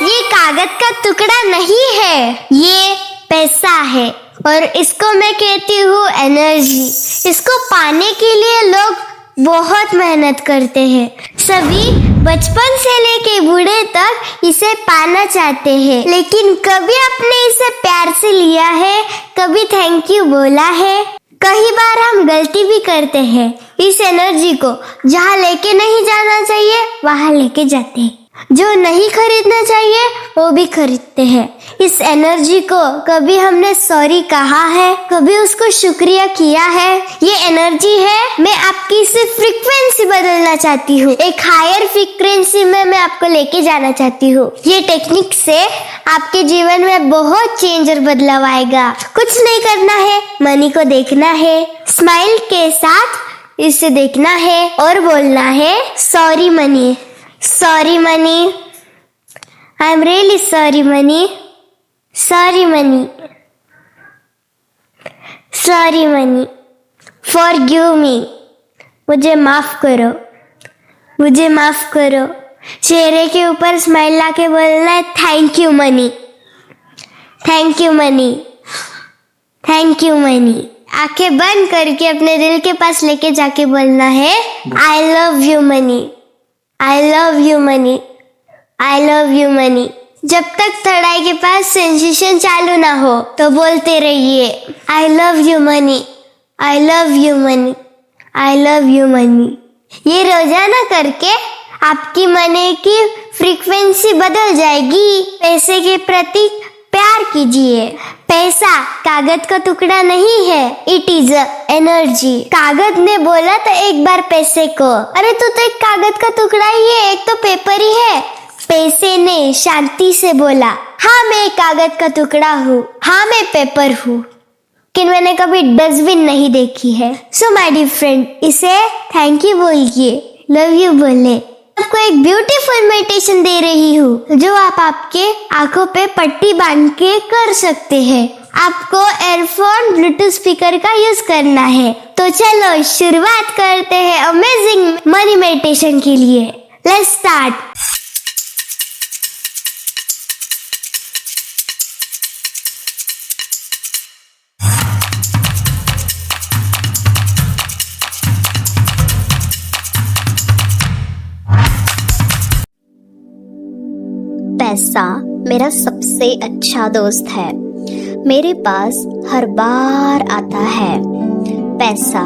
ये कागज का टुकड़ा नहीं है, ये पैसा है और इसको मैं कहती हूँ एनर्जी। इसको पाने के लिए लोग बहुत मेहनत करते हैं। सभी बचपन से लेके बूढ़े तक इसे पाना चाहते हैं, लेकिन कभी आपने इसे प्यार से लिया है, कभी थैंक यू बोला है? कई बार हम गलती भी करते हैं। इस एनर्जी को जहाँ लेके नहीं जाना चाहिए वहाँ लेके जाते हैं। जो नहीं खरीदना चाहिए वो भी खरीदते हैं। इस एनर्जी को कभी हमने सॉरी कहा है, कभी उसको शुक्रिया किया है? ये एनर्जी है। मैं आपकी सिर्फ फ्रीक्वेंसी बदलना चाहती हूँ, एक हायर फ्रीक्वेंसी में मैं आपको लेके जाना चाहती हूँ। ये टेक्निक से आपके जीवन में बहुत चेंज और बदलाव आएगा। कुछ नहीं करना है, मनी को देखना है, स्माइल के साथ इसे देखना है और बोलना है sorry money, sorry money, I'm really sorry money, sorry money, sorry money, forgive me, मुझे माफ करो, मुझे माफ करो। चेहरे के ऊपर स्माइल लाके बोलना है thank you money, thank you money, thank you money. आंखें बंद करके अपने दिल के पास लेके जाके बोलना है I love you money, I love you money, I love you money। जब तक थड़ाई के पास सेंसेशन चालू ना हो तो बोलते रहिए I love you money, I love you money, I love you money। ये रोजाना करके आपकी मनी की फ्रीक्वेंसी बदल जाएगी। पैसे के प्रति प्यार कीजिए। पैसा कागज का टुकड़ा नहीं है, इट इज एनर्जी। कागज ने बोला तो एक बार पैसे को, अरे तू तो एक कागज का टुकड़ा ही है, एक तो पेपर ही है। पैसे ने शांति से बोला हाँ मैं कागज का टुकड़ा हूँ, हाँ मैं पेपर हूँ, लेकिन मैंने कभी डस्टबिन नहीं देखी है। सो माय डियर फ्रेंड, इसे थैंक यू बोलिए, लव यू बोले। आपको एक ब्यूटीफुल मेडिटेशन दे रही हूँ जो आप आपके आंखों पे पट्टी बांध के कर सकते हैं। आपको एयरफोन ब्लूटूथ स्पीकर का यूज करना है। तो चलो शुरुआत करते हैं अमेजिंग मनी मेडिटेशन के लिए। Let's start. पैसा मेरा सबसे अच्छा दोस्त है, मेरे पास हर बार आता है। पैसा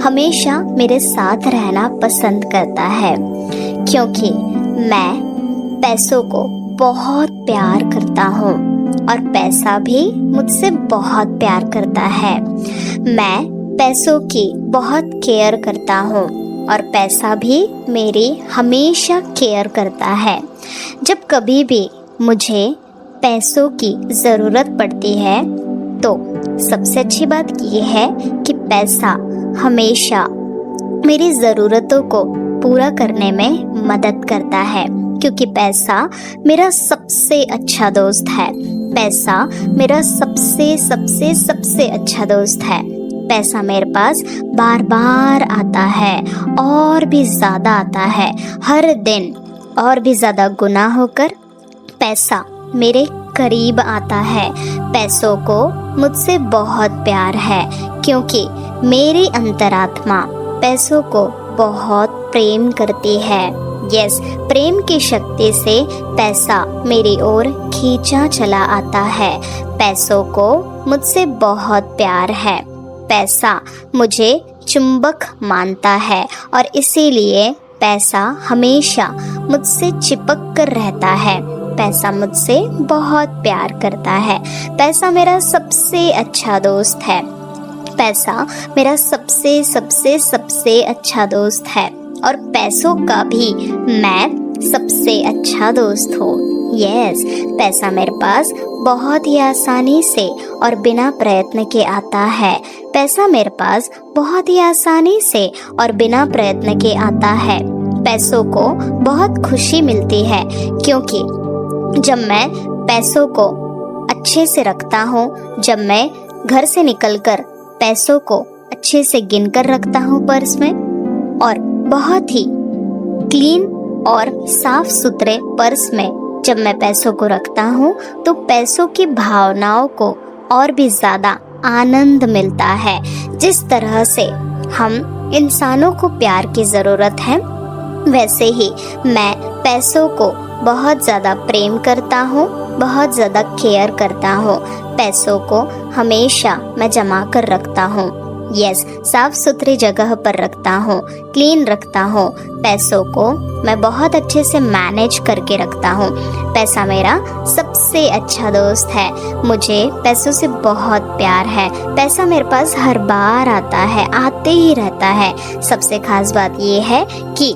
हमेशा मेरे साथ रहना पसंद करता है क्योंकि मैं पैसों को बहुत प्यार करता हूँ और पैसा भी मुझसे बहुत प्यार करता है। मैं पैसों की बहुत केयर करता हूँ और पैसा भी मेरी हमेशा केयर करता है। जब कभी भी मुझे पैसों की ज़रूरत पड़ती है तो सबसे अच्छी बात यह है कि पैसा हमेशा मेरी ज़रूरतों को पूरा करने में मदद करता है क्योंकि पैसा मेरा सबसे अच्छा दोस्त है। पैसा मेरा सबसे सबसे सबसे अच्छा दोस्त है। पैसा मेरे पास बार बार आता है और भी ज़्यादा आता है, हर दिन और भी ज़्यादा गुना होकर पैसा मेरे करीब आता है। पैसों को मुझसे बहुत प्यार है क्योंकि मेरी अंतरात्मा पैसों को बहुत प्रेम करती है। यस, प्रेम की शक्ति से पैसा मेरी ओर खींचा चला आता है। पैसों को मुझसे बहुत प्यार है। पैसा मुझे चुंबक मानता है और इसीलिए पैसा हमेशा मुझसे चिपक कर रहता है। पैसा मुझसे बहुत प्यार करता है। पैसा मेरा सबसे अच्छा दोस्त है। पैसा मेरा सबसे सबसे सबसे अच्छा दोस्त है और पैसों का भी मैं सबसे अच्छा दोस्त हूँ। यस, पैसा मेरे पास बहुत ही आसानी से और बिना प्रयत्न के आता है। पैसा मेरे पास बहुत ही आसानी से और बिना प्रयत्न के आता है। पैसों को बहुत खुशी मिलती है क्योंकि जब मैं पैसों को अच्छे से रखता हूँ, जब मैं घर से निकलकर पैसों को अच्छे से गिनकर रखता हूँ पर्स में और बहुत ही क्लीन और साफ सुथरे पर्स में जब मैं पैसों को रखता हूँ तो पैसों की भावनाओं को और भी ज़्यादा आनंद मिलता है। जिस तरह से हम इंसानों को प्यार की ज़रूरत है, वैसे ही मैं पैसों को बहुत ज़्यादा प्रेम करता हूँ, बहुत ज़्यादा केयर करता हूँ। पैसों को हमेशा मैं जमा कर रखता हूँ। यस, साफ सुथरी जगह पर रखता हूँ, क्लीन रखता हूँ। पैसों को मैं बहुत अच्छे से मैनेज करके रखता हूँ। पैसा मेरा सबसे अच्छा दोस्त है। मुझे पैसों से बहुत प्यार है। पैसा मेरे पास हर बार आता है, आते ही रहता है। सबसे खास बात ये है कि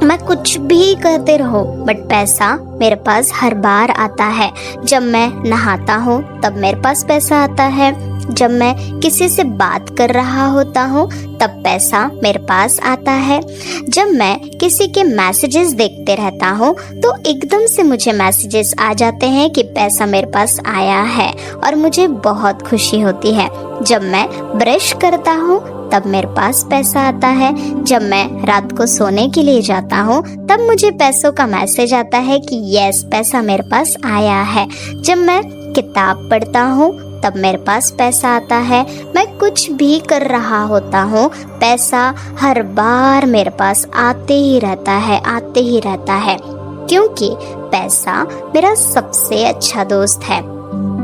मैं कुछ भी करते रहो बट पैसा मेरे पास हर बार आता है। जब मैं नहाता हूँ तब मेरे पास पैसा आता है। जब मैं किसी से बात कर रहा होता हूँ तब पैसा मेरे पास आता है। जब मैं किसी के मैसेजेस देखते रहता हूँ तो एकदम से मुझे मैसेजेस आ जाते हैं कि पैसा मेरे पास आया है और मुझे बहुत खुशी होती है। जब मैं ब्रश करता हूँ तब मेरे पास पैसा आता है। जब मैं रात को सोने के लिए जाता हूँ तब मुझे पैसों का मैसेज आता है कि यस, पैसा मेरे पास आया है। जब मैं किताब पढ़ता हूँ तब मेरे पास पैसा आता है। मैं कुछ भी कर रहा होता हूँ, पैसा हर बार मेरे पास आते ही रहता है, आते ही रहता है, क्योंकि पैसा मेरा सबसे अच्छा दोस्त है।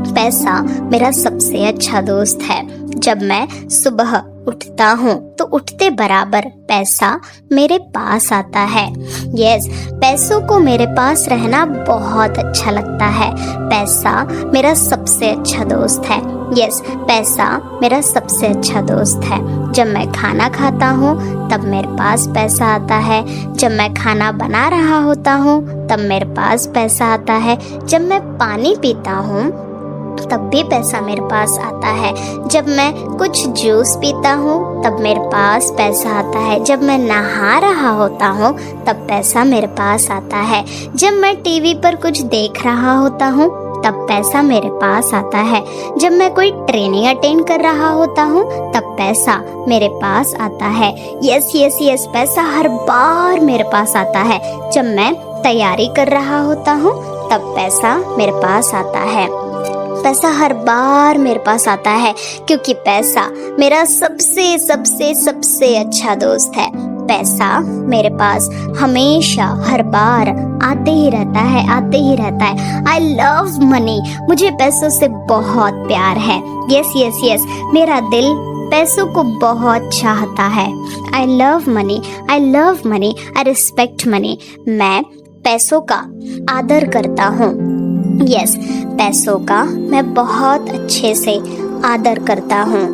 पैसा मेरा सबसे अच्छा दोस्त है। जब मैं सुबह उठता हूँ तो उठते बराबर पैसा मेरे पास आता है। यस, पैसों को मेरे पास रहना बहुत अच्छा लगता है। पैसा मेरा सबसे अच्छा दोस्त है। यस, पैसा मेरा सबसे अच्छा दोस्त है। जब मैं खाना खाता हूँ तब मेरे पास पैसा आता है। जब मैं खाना बना रहा होता हूँ तब मेरे पास पैसा आता है। जब मैं पानी पीता हूँ तब भी पैसा मेरे पास आता है। जब मैं कुछ जूस पीता हूँ तब मेरे पास पैसा आता है। जब मैं नहा रहा होता हूँ तब पैसा मेरे पास आता है। जब मैं टीवी पर कुछ देख रहा होता हूँ तब पैसा मेरे पास आता है। जब मैं कोई ट्रेनिंग अटेंड कर रहा होता हूँ तब पैसा मेरे पास आता है। यस यस यस, पैसा हर बार मेरे पास आता है। जब मैं तैयारी कर रहा होता हूँ तब पैसा मेरे पास आता है। पैसा हर बार मेरे पास आता है क्योंकि पैसा मेरा सबसे सबसे सबसे अच्छा दोस्त है। पैसा मेरे पास हमेशा हर बार आते ही रहता है, आते ही रहता है। आई लव मनी, मुझे पैसों से बहुत प्यार है। यस यस यस, मेरा दिल पैसों को बहुत चाहता है। I love money, I love money, I respect money. मैं पैसों का आदर करता हूँ। यस, पैसों का मैं बहुत अच्छे से आदर करता हूँ।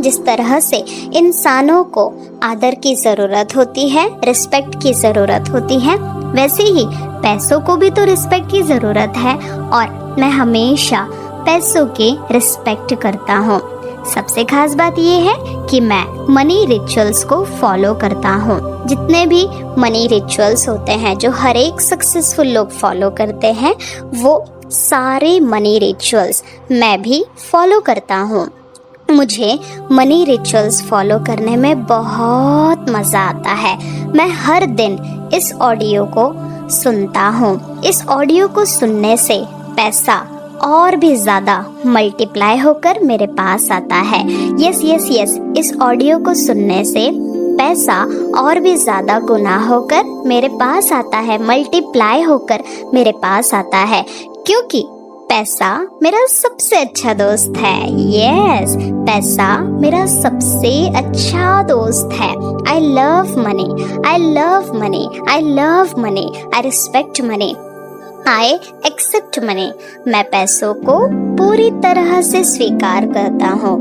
जिस तरह से इंसानों को आदर की ज़रूरत होती है, रिस्पेक्ट की ज़रूरत होती है, वैसे ही पैसों को भी तो रिस्पेक्ट की ज़रूरत है और मैं हमेशा पैसों की रिस्पेक्ट करता हूँ। सबसे खास बात यह है कि मैं मनी रिचुअल्स को फॉलो करता हूँ। जितने भी मनी रिचुअल्स होते हैं जो हर एक सक्सेसफुल लोग फॉलो करते हैं, वो सारे मनी रिचुअल्स मैं भी फॉलो करता हूँ। मुझे मनी रिचुअल्स फॉलो करने में बहुत मज़ा आता है। मैं हर दिन इस ऑडियो को सुनता हूँ। इस ऑडियो को सुनने से पैसा और भी ज़्यादा मल्टीप्लाई होकर मेरे पास आता है। यस यस यस, इस ऑडियो को सुनने से पैसा और भी ज़्यादा गुना होकर मेरे पास आता है, मल्टीप्लाई होकर मेरे पास आता है, क्योंकि पैसा मेरा सबसे अच्छा दोस्त है। यस, पैसा मेरा सबसे अच्छा दोस्त है। I love money, I love money, I love money, I respect money, I accept money. मैं पैसों को पूरी तरह से स्वीकार करता हूँ।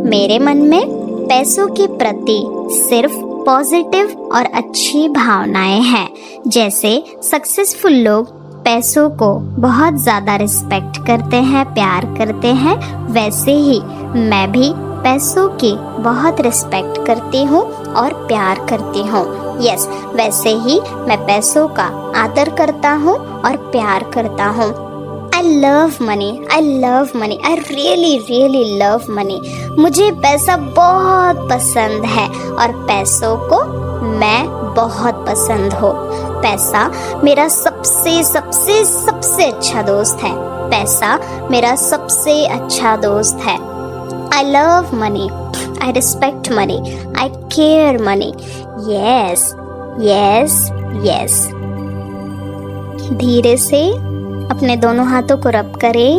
मेरे मन में पैसों के प्रति सिर्फ पॉजिटिव और अच्छी भावनाएं हैं। जैसे सक्सेसफुल लोग पैसों को बहुत ज़्यादा रिस्पेक्ट करते हैं, प्यार करते हैं, वैसे ही मैं भी पैसों की बहुत रिस्पेक्ट करती हूँ और प्यार करती हूँ। यस, वैसे ही मैं पैसों का आदर करता हूँ और प्यार करता हूँ। आई love money, I love money, I really really love money. मुझे पैसा बहुत पसंद है और पैसों को मैं बहुत पसंद हूँ। पैसा मेरा सबसे सबसे सबसे अच्छा दोस्त है। पैसा मेरा सबसे अच्छा दोस्त है। I love money. I respect money. I care money. Yes, yes, yes. धीरे से अपने दोनों हाथों को रब करें,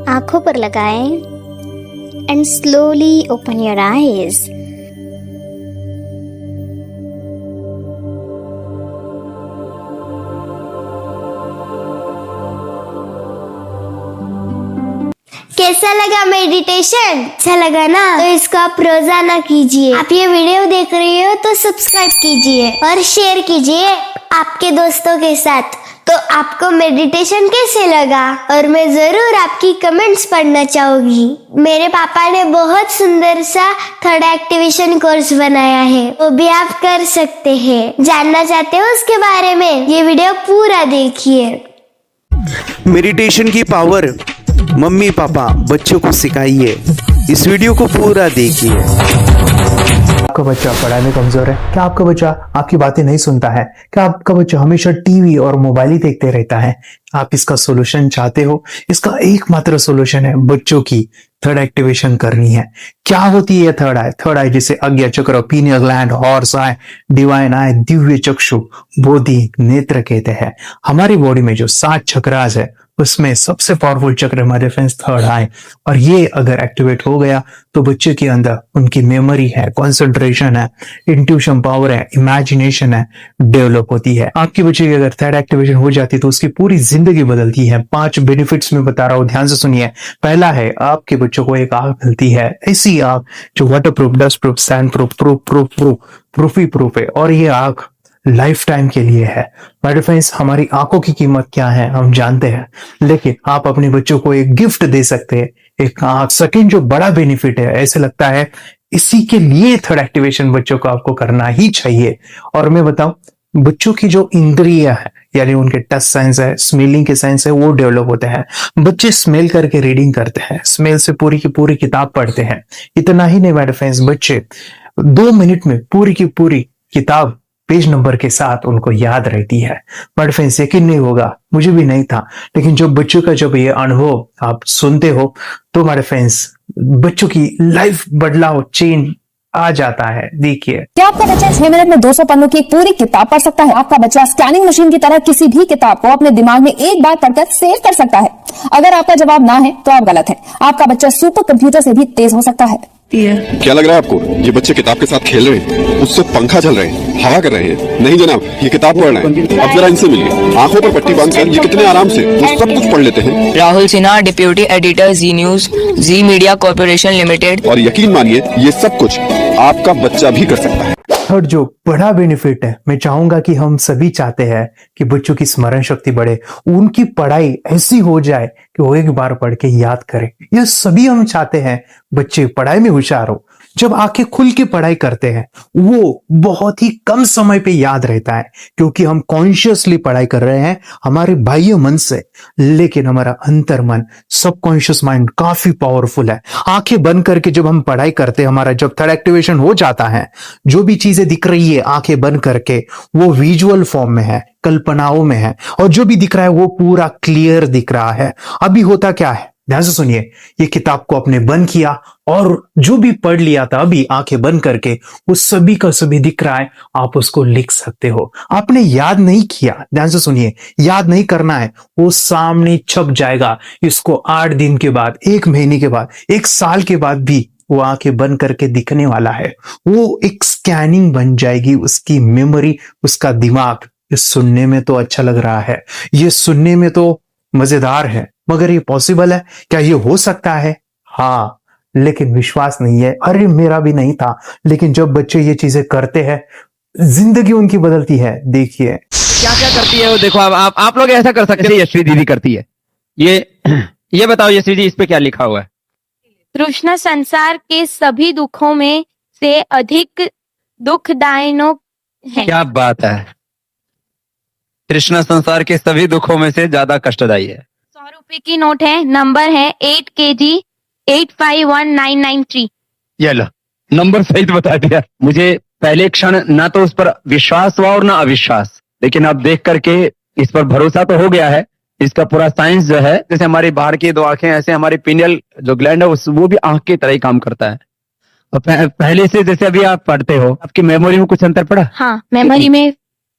आंखों पर लगाएं and slowly open your eyes. कैसा लगा मेडिटेशन? अच्छा लगा ना? तो इसको आप रोजाना कीजिए। आप ये वीडियो देख रहे हो तो सब्सक्राइब कीजिए और शेयर कीजिए आपके दोस्तों के साथ। तो आपको मेडिटेशन कैसे लगा? और मैं जरूर आपकी कमेंट्स पढ़ना चाहूंगी। मेरे पापा ने बहुत सुंदर सा थर्ड एक्टिवेशन कोर्स बनाया है, वो भी आप कर सकते हैं। जानना चाहते हो उसके बारे में? ये वीडियो पूरा देखिए। मेडिटेशन की पावर मम्मी पापा बच्चों को सिखाइए। इस वीडियो को पूरा देखिए। आपका बच्चा पढ़ाई में कमजोर है? क्या आपका बच्चा आपकी बातें नहीं सुनता है? क्या आपका बच्चा हमेशा टीवी और मोबाइल ही देखते रहता है? आप इसका सोल्यूशन चाहते हो? इसका एकमात्र सोल्यूशन है बच्चों की थर्ड एक्टिवेशन करनी है। क्या होती है थर्ड आई? थर्ड आई जिसे Ajna chakra, pineal gland, Horus eye, divine eye, दिव्य चक्षु, बोधि नेत्र कहते हैं। हमारी बॉडी में जो 7 चक्रास है उसमें सबसे पावरफुल चक्र हमारे फ्रेंड्स थर्ड आई। और ये अगर एक्टिवेट हो गया तो बच्चे के अंदर उनकी मेमोरी है, कंसंट्रेशन है, इंट्यूशन पावर है, इमेजिनेशन है, डेवलप होती है। आपके बच्चे की अगर थर्ड एक्टिवेशन हो जाती है तो उसकी पूरी जिंदगी बदलती है। 5 बेनिफिट्स में बता रहा हूं, ध्यान से सुनिए। पहला है आपके बच्चों को एक आंख मिलती है, ऐसी आंख जो waterproof, dustproof, sand proof, proof ही प्रूफ है। और ये आंख लाइफ टाइम के लिए है। माय फ्रेंड्स, हमारी आंखों की कीमत क्या है हम जानते हैं, लेकिन आप अपने बच्चों को एक गिफ्ट दे सकते हैं, एक आंख। सेकंड जो बड़ा बेनिफिट है, ऐसे लगता है इसी के लिए थर्ड एक्टिवेशन बच्चों को आपको करना ही चाहिए। और मैं बताऊं, बच्चों की जो इंद्रिय है यानी उनके टच सेंस है, स्मेलिंग के सेंस है, वो डेवलप होते हैं। बच्चे स्मेल करके रीडिंग करते हैं, स्मेल से पूरी की पूरी किताब पढ़ते हैं। इतना ही नहीं माय फ्रेंड्स, बच्चे 2 मिनट में पूरी की पूरी किताब पेज नंबर के साथ उनको याद रहती है। बट फ्रेंड्स, यकीन नहीं होगा, मुझे भी नहीं था, लेकिन जो बच्चों का जब ये अनुभव आप सुनते हो तो हमारे फ्रेंड्स बच्चों की लाइफ बदलाव, चेंज आ जाता है। देखिए, क्या आपका बच्चा 6 मिनट में 200 पन्नों की एक पूरी किताब पढ़ सकता है? आपका बच्चा स्कैनिंग मशीन की तरह किसी भी किताब को अपने दिमाग में एक बार पढ़कर सेव कर सकता है? अगर आपका जवाब ना है तो आप गलत है। आपका बच्चा सुपर कंप्यूटर से भी तेज हो सकता है। क्या लग रहा है आपको? ये बच्चे किताब के साथ खेल रहे हैं, उससे पंखा चल रहे हैं, हवा कर रहे हैं? नहीं जनाब, ये किताब पढ़ रहे हैं। अब जरा इनसे मिलिए। आंखों पर पट्टी बांधकर ये कितने आराम से वो सब कुछ पढ़ लेते हैं। राहुल सिन्हा, डिप्यूटी एडिटर, जी न्यूज, जी मीडिया कॉर्पोरेशन लिमिटेड। और यकीन मानिए, ये सब कुछ आपका बच्चा भी कर सकता है। थर्ड जो बड़ा बेनिफिट है, मैं चाहूंगा कि हम सभी चाहते हैं कि बच्चों की स्मरण शक्ति बढ़े, उनकी पढ़ाई ऐसी हो जाए कि वो एक बार पढ़ के याद करें। यह सभी हम चाहते हैं बच्चे पढ़ाई में होशियार हो। जब आंखें खुल के पढ़ाई करते हैं वो बहुत ही कम समय पे याद रहता है, क्योंकि हम कॉन्शियसली पढ़ाई कर रहे हैं हमारे बाह्य मन से, लेकिन हमारा अंतर मन, सबकॉन्शियस माइंड काफी पावरफुल है। आंखें बंद करके जब हम पढ़ाई करते हैं, हमारा जब थर्ड एक्टिवेशन हो जाता है, जो भी चीजें दिख रही है आंखें बंद करके वो विजुअल फॉर्म में है, कल्पनाओं में है, और जो भी दिख रहा है वो पूरा क्लियर दिख रहा है। अभी होता क्या है, ध्यान से सुनिए। ये किताब को आपने बंद किया और जो भी पढ़ लिया था अभी आंखें बंद करके, वो सभी का सभी दिख रहा है। आप उसको लिख सकते हो। आपने याद नहीं किया, ध्यान से सुनिए, याद नहीं करना है, वो सामने छप जाएगा। इसको 8 दिन के बाद, 1 महीने के बाद, 1 साल के बाद भी वो आंखें बंद करके दिखने वाला है। वो एक स्कैनिंग बन जाएगी, उसकी मेमोरी, उसका दिमाग। ये सुनने में तो अच्छा लग रहा है, ये सुनने में तो मजेदार है, मगर ये पॉसिबल है क्या? ये हो सकता है, हाँ, लेकिन विश्वास नहीं है। अरे मेरा भी नहीं था, लेकिन जब बच्चे ये चीजें करते हैं जिंदगी उनकी बदलती है। देखिए क्या क्या करती है वो, देखो। अब आप लोग ऐसा कर सकते हैं, यशवी दीदी करती है। ये बताओ यशवी जी, इस पे क्या लिखा हुआ है? कृष्ण संसार के सभी दुखों में से अधिक दुखदायिनो है। क्या बात है, कृष्ण संसार के सभी दुखों में से ज्यादा कष्टदायी है। 100 रुपए की नोट है, नंबर है 8 kg 851993। ये लो, नंबर सही बता दिया। मुझे पहले क्षण ना तो उस पर विश्वास हुआ और ना अविश्वास, लेकिन अब देख करके इस पर भरोसा तो हो गया है। इसका पूरा साइंस जो है, जैसे हमारी बाहर की 2 आंखें, ऐसे हमारी पिनियल जो ग्लैंड है वो भी आंख की तरह ही काम करता है। और पहले से जैसे अभी आप पढ़ते हो, आपकी मेमोरी में कुछ अंतर पड़ा? हाँ, मेमोरी में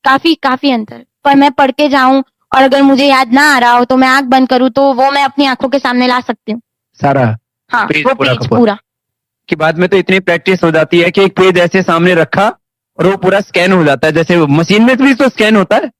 काफी अंतर। पर मैं पढ़ के जाऊं और अगर मुझे याद ना आ रहा हो तो मैं आंख बंद करूं तो वो मैं अपनी आंखों के सामने ला सकती हूँ सारा। हाँ, पेज वो पूरा पेज का पूरा। पूरा। कि बाद में तो इतनी प्रैक्टिस हो जाती है कि एक पेज ऐसे सामने रखा और वो पूरा स्कैन हो जाता है, जैसे मशीन में भी तो स्कैन होता है।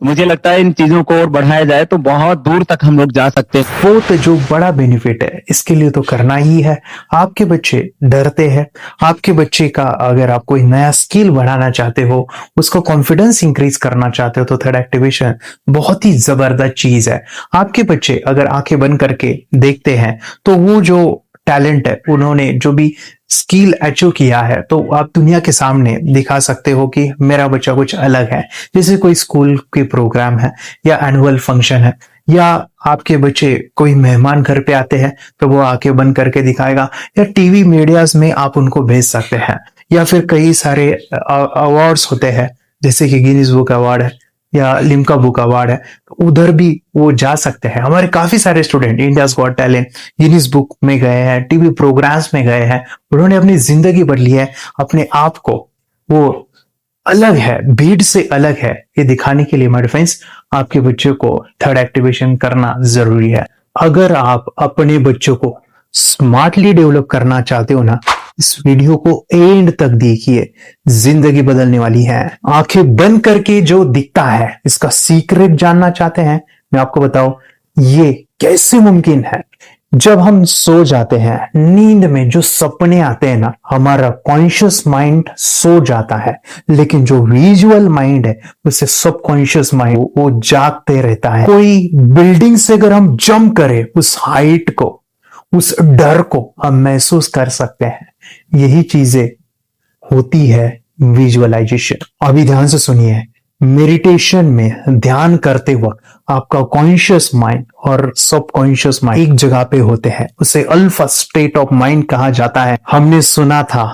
मुझे लगता है इन चीजों को और बढ़ाया जाए तो बहुत दूर तक हम लोग जा सकते हैं। वो तो जो बड़ा बेनिफिट है इसके लिए तो करना ही है। आपके बच्चे डरते हैं, आपके बच्चे का अगर आप कोई नया स्किल बढ़ाना चाहते हो, उसको कॉन्फिडेंस इंक्रीज करना चाहते हो, तो थर्ड एक्टिवेशन बहुत ही जबरदस्त चीज है। आपके बच्चे अगर आंखें बंद करके देखते हैं तो वो जो टैलेंट है, उन्होंने जो भी स्किल अचीव किया है, तो आप दुनिया के सामने दिखा सकते हो कि मेरा बच्चा कुछ अलग है। जैसे कोई स्कूल के प्रोग्राम है या एनुअल फंक्शन है, या आपके बच्चे कोई मेहमान घर पे आते हैं तो वो आंखें बंद करके दिखाएगा, या टीवी मीडियाज में आप उनको भेज सकते हैं, या फिर कई सारे अवार्ड्स होते हैं जैसे कि गिनीज बुक अवार्ड है या लिम्का बुक अवार्ड है, तो उधर भी वो जा सकते हैं। हमारे काफी सारे student India's got talent, Guinness book में गए हैं, टीवी प्रोग्राम्स में गए हैं, उन्होंने अपनी जिंदगी बदली है, अपने आप को वो अलग है, भीड़ से अलग है, ये दिखाने के लिए मेरे फ्रेंड्स आपके बच्चों को थर्ड एक्टिवेशन करना जरूरी है। अगर आप अपने बच्चों को स्मार्टली डेवलप करना चाहते हो ना, इस वीडियो को एंड तक देखिए, जिंदगी बदलने वाली है। आंखें बंद करके जो दिखता है, इसका सीक्रेट जानना चाहते हैं? मैं आपको बताऊं ये कैसे मुमकिन है। जब हम सो जाते हैं, नींद में जो सपने आते हैं ना, हमारा कॉन्शियस माइंड सो जाता है, लेकिन जो विजुअल माइंड है, उससे सबकॉन्शियस माइंड वो जागते रहता है। कोई बिल्डिंग से अगर हम जंप करें, उस हाइट को, उस डर को हम महसूस कर सकते हैं। यही चीजें होती है विजुअलाइजेशन। अभी ध्यान से सुनिए, मेडिटेशन में ध्यान करते वक्त आपका कॉन्शियस माइंड और सबकॉन्शियस माइंड एक जगह पे होते हैं, उसे अल्फा स्टेट ऑफ माइंड कहा जाता है। हमने सुना था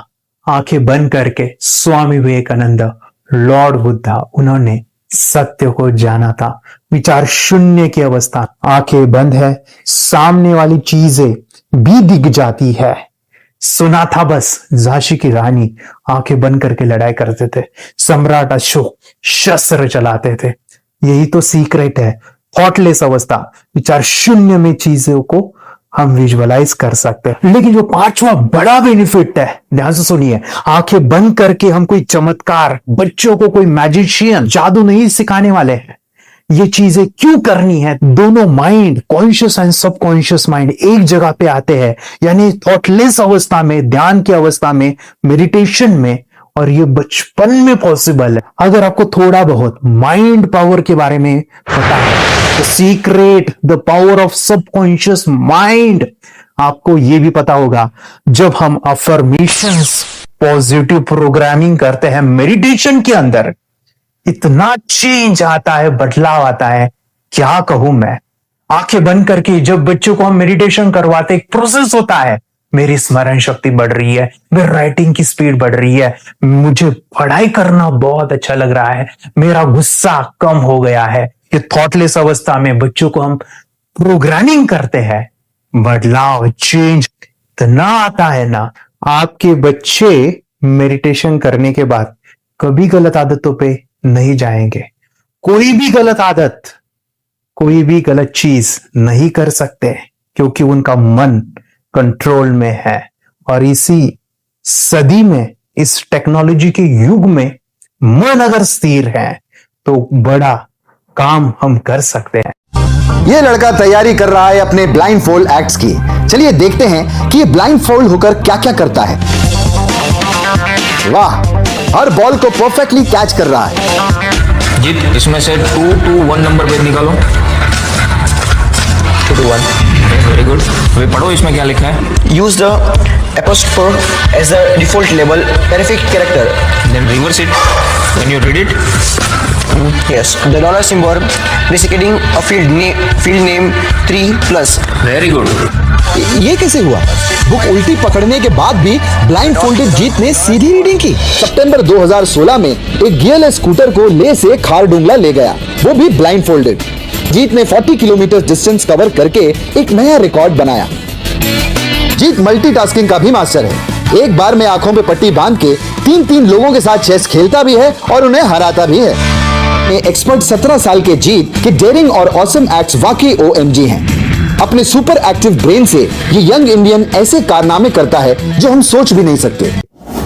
आंखें बंद करके स्वामी विवेकानंद, लॉर्ड बुद्धा, उन्होंने सत्य को जाना था। विचार शून्य की अवस्था, आंखें बंद है, सामने वाली चीजें भी दिख जाती है। सुना था बस, झांसी की रानी आंखें बंद करके लड़ाई करते थे, सम्राट अशोक शस्त्र चलाते थे। यही तो सीक्रेट है, थॉटलेस अवस्था, विचार शून्य में चीजों को हम विजुअलाइज कर सकते हैं। लेकिन जो 5वां बड़ा बेनिफिट है, ध्यान से सुनिए, आंखें बंद करके हम कोई चमत्कार, बच्चों को कोई मैजिशियन जादू नहीं सिखाने वाले हैं। ये चीजें क्यों करनी है? दोनों mind, conscious and subconscious mind एक जगह पे आते हैं, यानी थॉटलेस अवस्था में, ध्यान की अवस्था में, मेडिटेशन में, और ये बचपन में पॉसिबल है। अगर आपको थोड़ा बहुत माइंड पावर के बारे में पता है, the secret, the power of subconscious mind, आपको ये भी पता होगा जब हम अफर्मेशंस, पॉजिटिव प्रोग्रामिंग करते हैं मेडिटेशन के अंदर, इतना चेंज आता है, बदलाव आता है, क्या कहूं मैं। आंखें बंद करके जब बच्चों को हम मेडिटेशन करवाते, एक प्रोसेस होता है, मेरी स्मरण शक्ति बढ़ रही है, मेरी राइटिंग की स्पीड बढ़ रही है, मुझे पढ़ाई करना बहुत अच्छा लग रहा है, मेरा गुस्सा कम हो गया है। ये थॉटलेस अवस्था में बच्चों को हम प्रोग्रामिंग करते हैं, बदलाव, चेंज इतना आता है ना। आपके बच्चे मेडिटेशन करने के बाद कभी गलत आदतों पे नहीं जाएंगे। कोई भी गलत आदत, कोई भी गलत चीज नहीं कर सकते, क्योंकि उनका मन कंट्रोल में है। और इसी सदी में, इस टेक्नोलॉजी के युग में, मन अगर स्थिर है तो बड़ा काम हम कर सकते हैं। ये लड़का तैयारी कर रहा है अपने ब्लाइंड फोल्ड एक्ट्स की। चलिए देखते हैं कि ये ब्लाइंड फोल्ड होकर क्या क्या करता है। वाह, हर बॉल को परफेक्टली कैच कर रहा है। जीत, इसमें से 2 to 1 नंबर भेद निकालो। 2 to 1, वेरी गुड। अभी पढ़ो इसमें क्या लिखा है। Use the apostrophe as the default label terrific character, then reverse it when you read it. Yes, the dollar symbol basically a field name 3+. Very good. ये कैसे हुआ? बुक उल्टी पकड़ने के बाद भी ब्लाइंड फोल्डेड जीत ने सीधी रीडिंग की। सितंबर 2016 में एक गियरलेस स्कूटर को ले से खारडुंगला ले गया, वो भी ब्लाइंड फोल्डेड। जीत ने 40 किलोमीटर डिस्टेंस कवर करके एक नया रिकॉर्ड बनाया। जीत मल्टीटास्किंग का भी मास्टर है। एक बार में आंखों पे पट्टी बांध के 3-3 लोगों के साथ चेस खेलता भी है और उन्हें हराता भी है। एक्सपर्ट 17 साल के जीत के डेयरिंग और ऑसम एक्ट्स वाकई OMG हैं। अपने सुपर एक्टिव ब्रेन से ये यंग इंडियन ऐसे कारनामे करता है जो हम सोच भी नहीं सकते।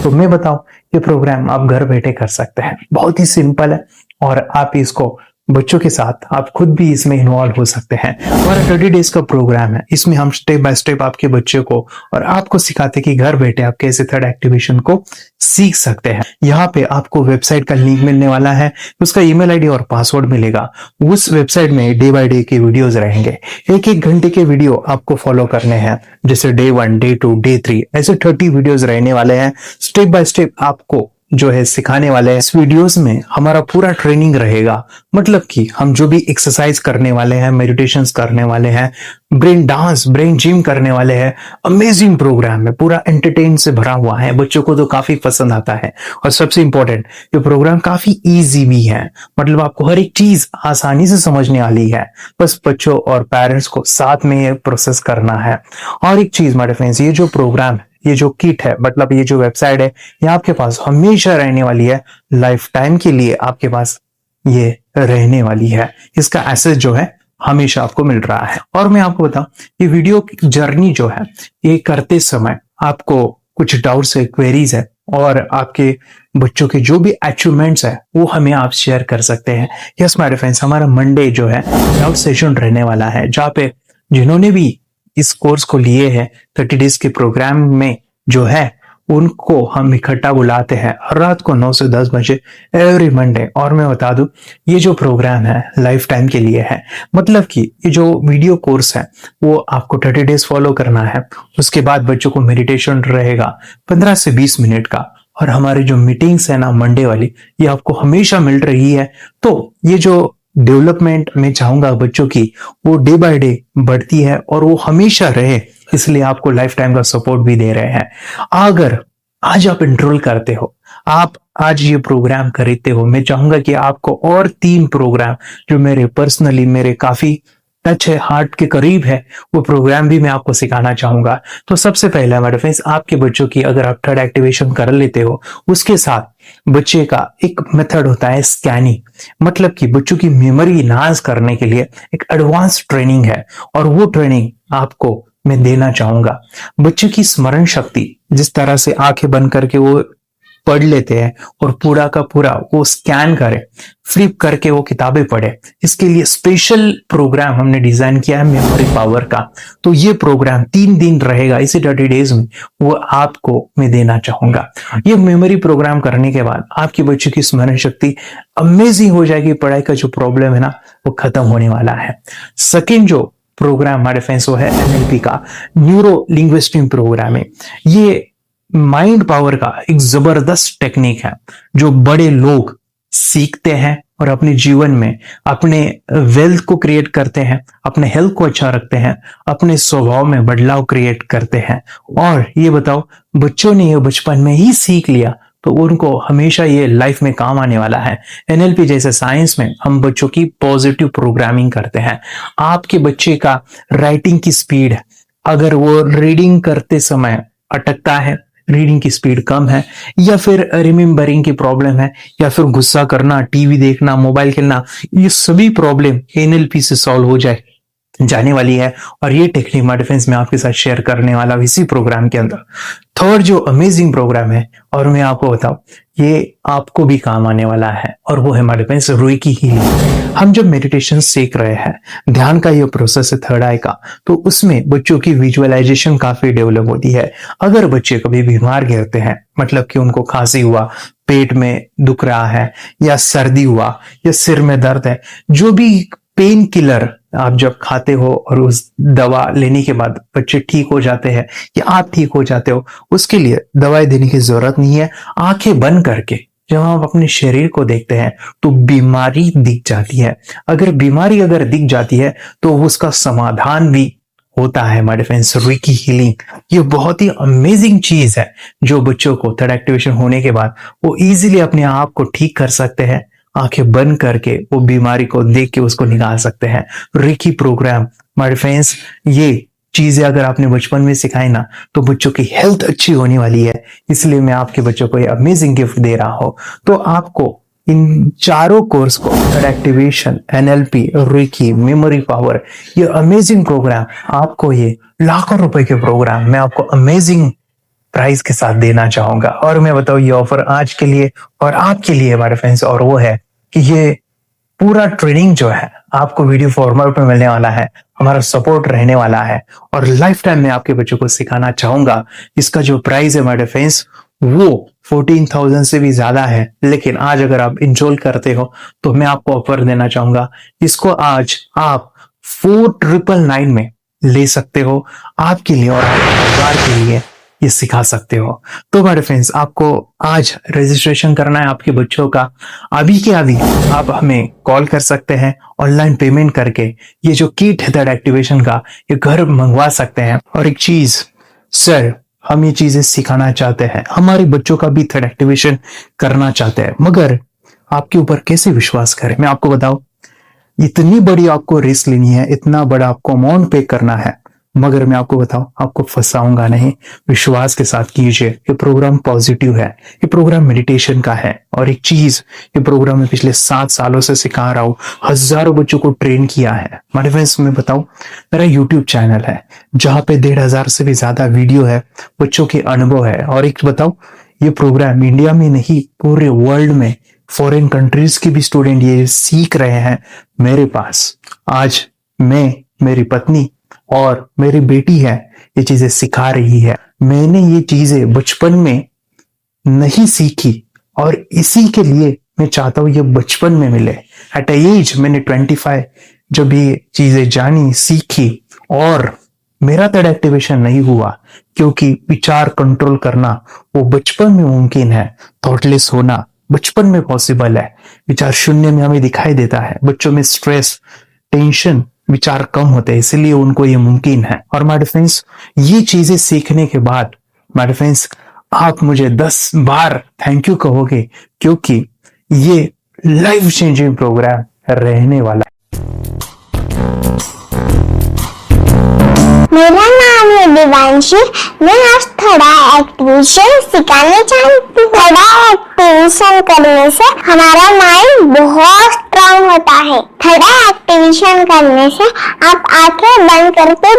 तो मैं बताऊं, ये प्रोग्राम आप घर बैठे कर सकते हैं, बहुत ही सिंपल है और आप इसको बच्चों के साथ आप खुद भी इसमें इन्वॉल्व हो सकते हैं। हमारा 30 डेज का प्रोग्राम है, इसमें हम स्टेप बाय स्टेप आपके बच्चे को और आपको सिखाते कि घर बैठे आप कैसे थर्ड एक्टिवेशन को सीख सकते हैं। यहाँ पे आपको वेबसाइट का लिंक मिलने वाला है, उसका ईमेल आईडी और पासवर्ड मिलेगा। उस वेबसाइट में डे बाय डे के वीडियोस रहेंगे, 1-1 घंटे के वीडियो आपको फॉलो करने हैं, जैसे डे 1, डे 2, डे 3 ऐसे 30 वीडियोस रहने वाले हैं। स्टेप बाय स्टेप आपको जो है सिखाने वाले हैं। इस वीडियोस में हमारा पूरा ट्रेनिंग रहेगा, मतलब कि हम जो भी एक्सरसाइज करने वाले हैं, मेडिटेशंस करने वाले हैं, ब्रेन डांस, ब्रेन जिम करने वाले हैं। अमेजिंग प्रोग्राम है, पूरा एंटरटेन से भरा हुआ है, बच्चों को तो काफी पसंद आता है। और सबसे इंपॉर्टेंट, ये प्रोग्राम काफी इजी भी है, मतलब आपको हर एक चीज आसानी से समझने वाली है। बस बच्चों और पेरेंट्स को साथ में ये प्रोसेस करना है। और एक चीज मेरे फ्रेंड्स, ये जो प्रोग्राम है, ये जो किट है, मतलब ये जो वेबसाइट है, ये आपके पास हमेशा रहने वाली है, लाइफ टाइम के लिए आपके पास ये रहने वाली है। इसका एक्सेस जो है हमेशा आपको मिल रहा है। और मैं आपको बताऊं, ये वीडियो जर्नी जो है, ये करते समय आपको कुछ डाउट्स है, क्वेरीज है और आपके बच्चों के जो भी अचीवमेंट्स है वो हमें आप शेयर कर सकते हैं। यस माय फ्रेंड्स, हमारा मंडे जो है डाउट सेशन रहने वाला है, जहाँ पे जिन्होंने भी इस कोर्स को लिए हैं 30 डेज के प्रोग्राम में जो है उनको हम इकट्ठा बुलाते हैं हर रात को 9 से 10 बजे एवरी मंडे। और मैं बता दूं, ये जो प्रोग्राम है लाइफ टाइम के लिए है, मतलब कि ये जो वीडियो कोर्स है वो आपको 30 डेज फॉलो करना है। उसके बाद बच्चों को मेडिटेशन रहेगा 15 से 20 मिनट का, और हमारी जो मीटिंग्स है ना मंडे वाली, ये आपको हमेशा मिल रही है। तो ये जो डेवलपमेंट मैं चाहूंगा बच्चों की, वो डे बाय डे बढ़ती है और वो हमेशा रहे, इसलिए आपको लाइफ टाइम का सपोर्ट भी दे रहे हैं। अगर आज आप एनरोल करते हो, आप आज ये प्रोग्राम खरीदते हो, मैं चाहूंगा कि आपको और 3 प्रोग्राम जो मेरे पर्सनली मेरे काफी टच है, हार्ट के करीब है, वो प्रोग्राम भी मैं आपको सिखाना चाहूंगा। तो सबसे पहला मेरे फ्रेंड्स, आपके बच्चों की अगर आप थर्ड एक्टिवेशन कर लेते हो, उसके साथ बच्चे का एक मेथड होता है स्कैनिंग, मतलब कि बच्चों की मेमोरी इनहांस करने के लिए एक एडवांस ट्रेनिंग है, और वो ट्रेनिंग आपको मैं देना चाहूंगा। बच्चे की स्मरण शक्ति, जिस तरह से आंखें बंद करके वो पढ़ लेते हैं और पूरा का पूरा वो स्कैन करे, फ्लिप करके वो किताबें पढ़े, इसके लिए स्पेशल प्रोग्राम हमने डिजाइन किया है मेमोरी पावर का। तो ये प्रोग्राम 3 दिन रहेगा, इसी 30 डेज में वो आपको मैं देना चाहूंगा। ये मेमोरी प्रोग्राम करने के बाद आपके बच्चे की स्मरण शक्ति अमेजिंग हो जाएगी, पढ़ाई का जो प्रॉब्लम है ना वो खत्म होने वाला है। सेकेंड जो प्रोग्राम हमारे फ्रेंड्स वो है NLP का, न्यूरो लिंग्विस्टिक प्रोग्राम है। ये माइंड पावर का एक जबरदस्त टेक्निक है जो बड़े लोग सीखते हैं और अपने जीवन में अपने वेल्थ को क्रिएट करते हैं, अपने हेल्थ को अच्छा रखते हैं, अपने स्वभाव में बदलाव क्रिएट करते हैं। और ये बताओ, बच्चों ने ये बचपन में ही सीख लिया तो उनको हमेशा ये लाइफ में काम आने वाला है। NLP जैसे साइंस में हम बच्चों की पॉजिटिव प्रोग्रामिंग करते हैं। आपके बच्चे का राइटिंग की स्पीड, अगर वो रीडिंग करते समय अटकता है, रीडिंग की स्पीड कम है, या फिर रिमेम्बरिंग की प्रॉब्लम है, या फिर गुस्सा करना, टीवी देखना, मोबाइल खेलना, ये सभी प्रॉब्लम NLP से सॉल्व हो जाने वाली है। और ये टेक्निक हमारे फ्रेंड्स मैं आपके साथ शेयर करने वाला हूं इसी प्रोग्राम के अंदर। थर्ड जो अमेजिंग प्रोग्राम है, और मैं आपको बताऊं, ये आपको भी काम आने वाला है, और वो है हमारे फ्रेंड्स रेकी हीलिंग। हम जब मेडिटेशन सीख रहे हैं, ध्यान का ये प्रोसेस है थर्ड आई का, तो उसमें बच्चों की विजुअलाइजेशन काफी डेवलप होती है। अगर बच्चे कभी बीमार गिरते हैं, मतलब कि उनको खांसी हुआ, पेट में दुख रहा है, या सर्दी हुआ, या सिर में दर्द है, जो भी पेन किलर आप जब खाते हो और उस दवा लेने के बाद बच्चे ठीक हो जाते हैं या आप ठीक हो जाते हो, उसके लिए दवाई देने की जरूरत नहीं है। आंखें बंद करके जब हम अपने शरीर को देखते हैं तो बीमारी दिख जाती है। अगर बीमारी दिख जाती है तो उसका समाधान भी होता है हमारे फ्रेंड्स, रेकी हीलिंग। ये बहुत ही अमेजिंग चीज है जो बच्चों को थर्ड एक्टिवेशन होने के बाद वो इजीली अपने आप को ठीक कर सकते हैं। आंखें बंद करके वो बीमारी को देख के उसको निकाल सकते हैं। रेकी प्रोग्राम हमारे फ्रेंड्स, ये चीजें अगर आपने बचपन में सिखाई ना तो बच्चों की हेल्थ अच्छी होने वाली है। इसलिए मैं आपके बच्चों को ये अमेजिंग गिफ्ट दे रहा हूं। तो आपको इन चारों कोर्स को, third activation, NLP, reiki, memory power, ये अमेजिंग प्रोग्राम, आपको ये लाखों रुपए के प्रोग्राम मैं आपको अमेजिंग प्राइस के साथ देना चाहूंगा। और मैं बताऊं ये ऑफर आज के लिए और आपके लिए हमारे फ्रेंड्स, और वो है कि ये पूरा ट्रेनिंग जो है आपको वीडियो फॉर्मेट में मिलने वाला है, हमारा सपोर्ट रहने वाला है और लाइफ टाइम में आपके बच्चों को सिखाना चाहूंगा। इसका जो प्राइस है हमारे फ्रेंड्स वो 14,000 से भी ज्यादा है, लेकिन आज अगर आप इनरोल करते हो तो मैं आपको ऑफर देना चाहूंगा। इसको आज आप 4,999 में ले सकते हो, आपके लिए और आपके परिवार के लिए ये सिखा सकते हो। तो हमारे फ्रेंड्स, आपको आज रजिस्ट्रेशन करना है आपके बच्चों का। अभी के अभी आप हमें कॉल कर सकते हैं, ऑनलाइन पेमेंट करके ये जो किट है थर्ड एक्टिवेशन का, ये घर मंगवा सकते हैं। और एक चीज सर, हम ये चीजें सिखाना चाहते हैं, हमारे बच्चों का भी थर्ड एक्टिवेशन करना चाहते हैं, मगर आपके ऊपर कैसे विश्वास करें? मैं आपको बताऊं, इतनी बड़ी आपको रिस्क लेनी है, इतना बड़ा आपको अमाउंट पे करना है, मगर मैं आपको बताऊं, आपको फंसाऊंगा नहीं। विश्वास के साथ कीजिए। ये प्रोग्राम पॉजिटिव है, ये प्रोग्राम मेडिटेशन का है। और एक चीज, ये प्रोग्राम में पिछले 7 सालों से सिखा रहा हूं, हजारों बच्चों को ट्रेन किया है। हमारे फ्रेंड्स, मैं बताऊं, मेरा यूट्यूब चैनल है जहां पे 1,500 से भी ज्यादा वीडियो है, बच्चों के अनुभव है। और एक बताऊं, ये प्रोग्राम इंडिया में नहीं, पूरे वर्ल्ड में फॉरेन कंट्रीज के भी स्टूडेंट ये सीख रहे हैं मेरे पास। आज मैं, मेरी पत्नी और मेरी बेटी है, ये चीजें सिखा रही है। मैंने ये चीजें बचपन में नहीं सीखी और इसी के लिए मैं चाहता हूं ये बचपन में मिले। एट एज मैंने 25 जब ये चीजें जानी, सीखी, और मेरा थर्ड एक्टिवेशन नहीं हुआ क्योंकि विचार कंट्रोल करना वो बचपन में मुमकिन है। थॉटलेस होना बचपन में पॉसिबल है। विचार शून्य में हमें दिखाई देता है। बच्चों में स्ट्रेस, टेंशन, विचार कम होते हैं, इसलिए उनको ये मुमकिन है। और माय फ्रेंड्स, ये चीजें सीखने के बाद माय फ्रेंड्स, आप मुझे 10 बार थैंक यू कहोगे, क्योंकि ये लाइफ चेंजिंग प्रोग्राम रहने वाला है। मेरा नाम है दिवांशी। मैं आज थोड़ा एक्टिवेशन सिखाने चाहती हूँ। थोड़ा एक्टिवेशन करने से हमारा माइंड बहुत स्ट्रांग होता है। थोड़ा एक्टिवेशन करने से आप आंखें बंद करके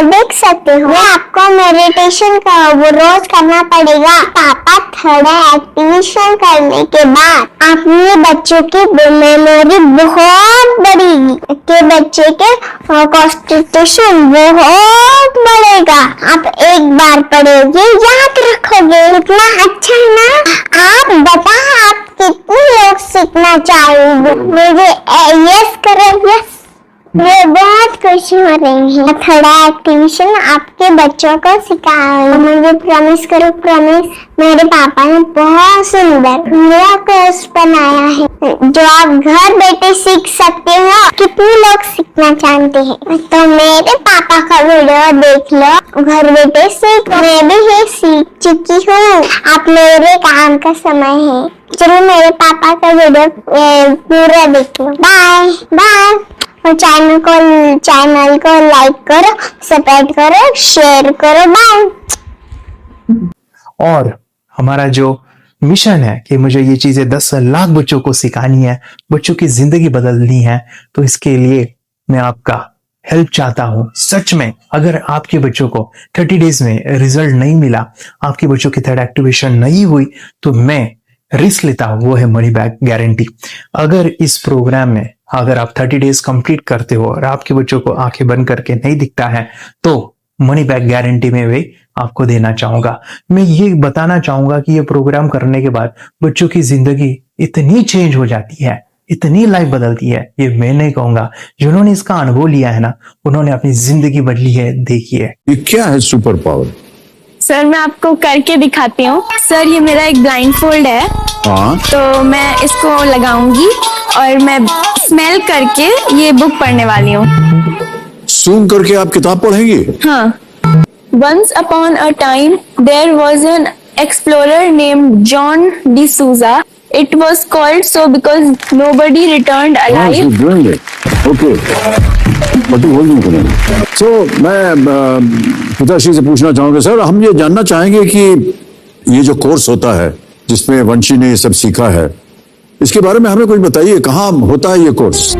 देख सकते हो। मैं आपको मेडिटेशन का वो रोज करना पड़ेगा। पापा थोड़ा एक्टिवेशन करने के बाद अपने बच्चों की मेमोरी बहुत बढ़ेगी, के बच्चे के कॉन्सेंट्रेशन बहुत बढ़ेगा। आप एक बार पढ़ोगे, याद रखोगे, इतना अच्छा है ना। आप बता, आप कितने लोग सीखना चाहोगे? मुझे यस करो, यस। मुझे बहुत खुशी हो रही है। थोड़ा एक्टिवेशन आपके बच्चों को सिखाओ। मुझे प्रॉमिस करो, प्रॉमिस। मेरे पापा ने बहुत सुंदर मेरा कोर्स बनाया है जो आप घर बैठे सीख सकते हो। कितने लोग सीखना चाहते हैं तो मेरे पापा का वीडियो देख लो, घर बैठे सीख। मैं भी ये सीख चुकी हूँ। आप मेरे काम का समय है। चलो मेरे पापा का वीडियो पूरा देख लो। Bye bye. और चैनल को लाइक करो, सब्सक्राइब करो, शेयर करो। बाय। और हमारा जो मिशन है कि मुझे ये चीजें 10 लाख बच्चों को सिखानी है, बच्चों की जिंदगी बदलनी है, तो इसके लिए मैं आपका हेल्प चाहता हूं। सच में अगर आपके बच्चों को 30 डेज में रिजल्ट नहीं मिला, आपके बच्चों की थर्ड एक्टिवेशन नहीं हुई, तो मैं रिस्क लेता हूं, वो है मनी बैक गारंटी। अगर इस प्रोग्राम में अगर आप 30 डेज कंप्लीट करते हो और आपके बच्चों को आंखें बंद करके नहीं दिखता है, तो मनी बैक गारंटी में भी आपको देना चाहूंगा। मैं ये बताना चाहूंगा कि ये प्रोग्राम करने के बाद बच्चों की जिंदगी इतनी चेंज हो जाती है, इतनी लाइफ बदलती है, ये मैं नहीं कहूंगा। जिन्होंने इसका अनुभव लिया है ना, उन्होंने अपनी जिंदगी बदली है। देखिए, ये क्या है सुपर पावर? सर मैं आपको करके दिखाती हूँ। सर ये मेरा एक ब्लाइंड फोल्ड है, हाँ, तो मैं इसको लगाऊंगी और मैं स्मेल करके ये बुक पढ़ने वाली हूँ। सूंघ करके आप किताब पढ़ेंगी? हाँ। Once upon a time, there was an explorer named John D'Souza. It was called so because nobody returned alive. Okay, so मैं पिताश्री से पूछना चाहूंगा सर, हम ये जानना चाहेंगे कि ये जो कोर्स होता है जिसमें वंशी ने ये सब सीखा है, इसके बारे में हमें कुछ बताइए, कहाँ होता है ये कोर्स?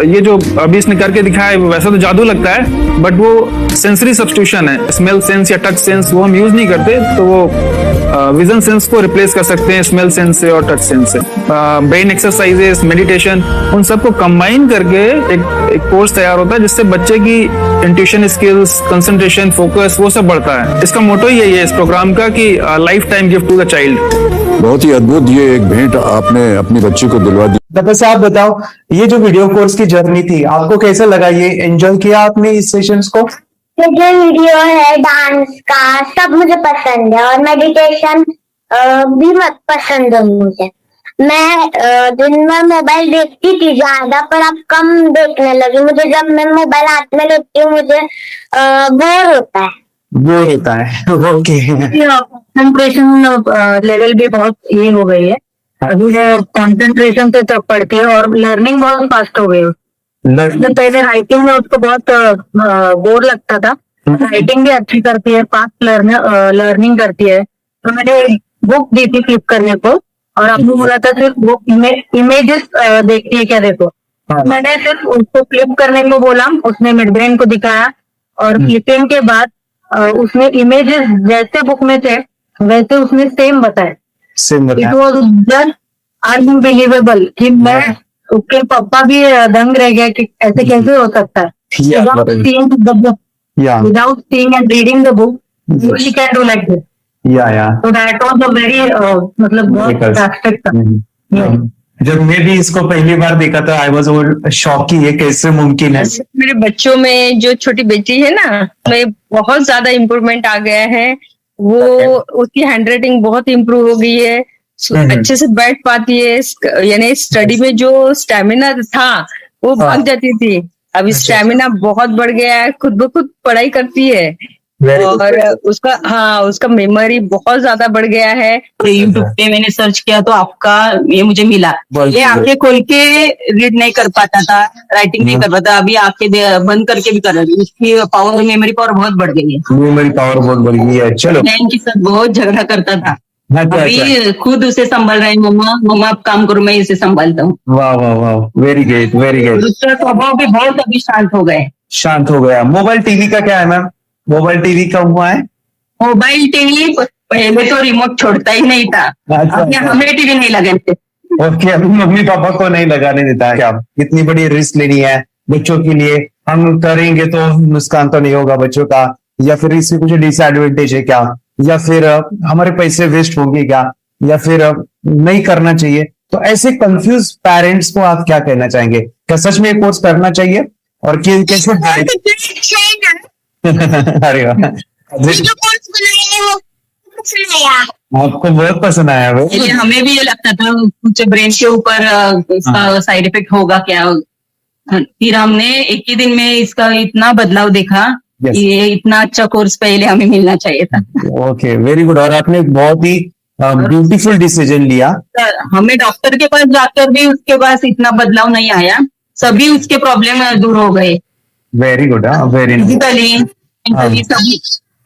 ये जो अभी इसने करके दिखाया है वैसा तो जादू लगता है, बट वो सेंसरी सब्स्टिट्यूशन है। स्मेल सेंस या टच सेंस वो हम यूज नहीं करते, तो वो विजन सेंस को रिप्लेस कर सकते हैं स्मेल सेंस से और टच सेंस से। ब्रेन एक्सरसाइजेस, मेडिटेशन, उन सबको कंबाइन करके एक कोर्स तैयार होता है जिससे बच्चे की इंट्यूशन स्किल्स, कंसंट्रेशन, फोकस वो सब बढ़ता है। इसका मोटो ही यही है इस प्रोग्राम का कि lifetime gift to the child. बहुत ही अद्भुत ये एक भेंट आपने अपनी बच्ची को दिलवा दी। तपस्या आप बताओ, ये जो वीडियो कोर्स की जर्नी थी आपको कैसा लगा? ये एंजॉय किया आपने इस सेशंस को? ये जो वीडियो है डांस का सब मुझे पसंद है और मेडिटेशन भी मत पसंद है मुझे। मैं दिन में मोबाइल देखती थी ज्यादा, पर अब कम देखने लगी। मुझे जब मैं मोबाइल हाथ में लेती हूँ मुझे बोर होता है। वो होता है, ओके। कंसंट्रेशन लेवल भी बहुत ये हो गई है अभी, कंसंट्रेशन से तब पढ़ती है और लर्निंग बहुत फास्ट हो गई है। तो पहले राइटिंग में उसको बहुत बोर लगता था, राइटिंग भी अच्छी करती है, फास्ट लर्निंग करती है। तो मैंने बुक दी थी फ्लिप करने को और आपको बोला था सिर्फ वो इमेजेस देखती है क्या, देखो। मैंने सिर्फ उसको फ्लिप करने को बोला, उसने मिड ब्रेन को दिखाया और फ्लिपिंग के बाद उसने इमेजेस जैसे बुक में थे वैसे उसने सेम बताया। इट वॉज जस्ट अनबिलीवेबल कि मैं उसके पापा भी दंग रह गया कि ऐसे कैसे हो सकता है। Without seeing and reading the book she can do like this. So that was a very मतलब बहुत ड्रास्टिक था। जब मैं भी इसको पहली बार देखा था आई वाज शॉक कि ये कैसे मुमकिन है। मेरे बच्चों में जो छोटी बेटी है ना, में बहुत ज्यादा इम्प्रूवमेंट आ गया है। वो उसकी हैंडराइटिंग बहुत इम्प्रूव हो गई है, अच्छे से बैठ पाती है, यानी स्टडी में जो स्टेमिना था वो भाग जाती थी, अभी स्टेमिना बहुत बढ़ गया है, खुद ब खुद पढ़ाई करती है और उसका मेमोरी बहुत ज्यादा बढ़ गया है। यूट्यूब पे मैंने सर्च किया तो आपका ये मुझे मिला। ये आंखें खोल के रीड नहीं कर पाता था, राइटिंग नहीं कर पाता, अभी आंखें बंद करके भी कर रही है। उसकी पावर, मेमोरी पावर बहुत बढ़ गई है। मेमोरी पावर बहुत बढ़ गई है। चलो, के साथ बहुत झगड़ा करता था, अभी खुद उसे संभाल रहे हैं। मम्मा आप काम करो, मैं इसे संभालता हूँ। वाह वाह वाह, वेरी ग्रेट वेरी ग्रेट। उसका स्वभाव भी बहुत अभी शांत हो गया। मोबाइल टीवी का क्या है मैम? मोबाइल टीवी कब हुआ है? मोबाइल टीवी पहले तो रिमोट छोड़ता ही नहीं था, अब हमें टीवी नहीं लगाने देते। ओके, अभी मम्मी पापा को नहीं लगाने देता है क्या? इतनी बड़ी रिस्क लेनी है बच्चों के लिए, हम करेंगे तो नुकसान तो नहीं होगा बच्चों का, या फिर इससे कुछ डिसएडवांटेज है क्या, या फिर हमारे पैसे वेस्ट होंगे क्या, या फिर नहीं करना चाहिए? तो ऐसे कंफ्यूज पेरेंट्स को आप क्या कहना चाहेंगे? क्या सच में ये कोर्स करना चाहिए और कैसे? अरे आपको बहुत पसंद आया वो? हमें भी ये लगता था कुछ ब्रेन के ऊपर इसका साइड इफेक्ट होगा क्या, फिर हमने एक ही दिन में इसका इतना बदलाव देखा। ये इतना अच्छा कोर्स पहले हमें मिलना चाहिए था। Okay, very good. और आपने बहुत ही ब्यूटीफुल डिसीजन लिया। हमें डॉक्टर के पास जाकर भी उसके पास इतना बदलाव नहीं आया, सभी उसके प्रॉब्लम दूर हो गए। वेरी गुड, वेरी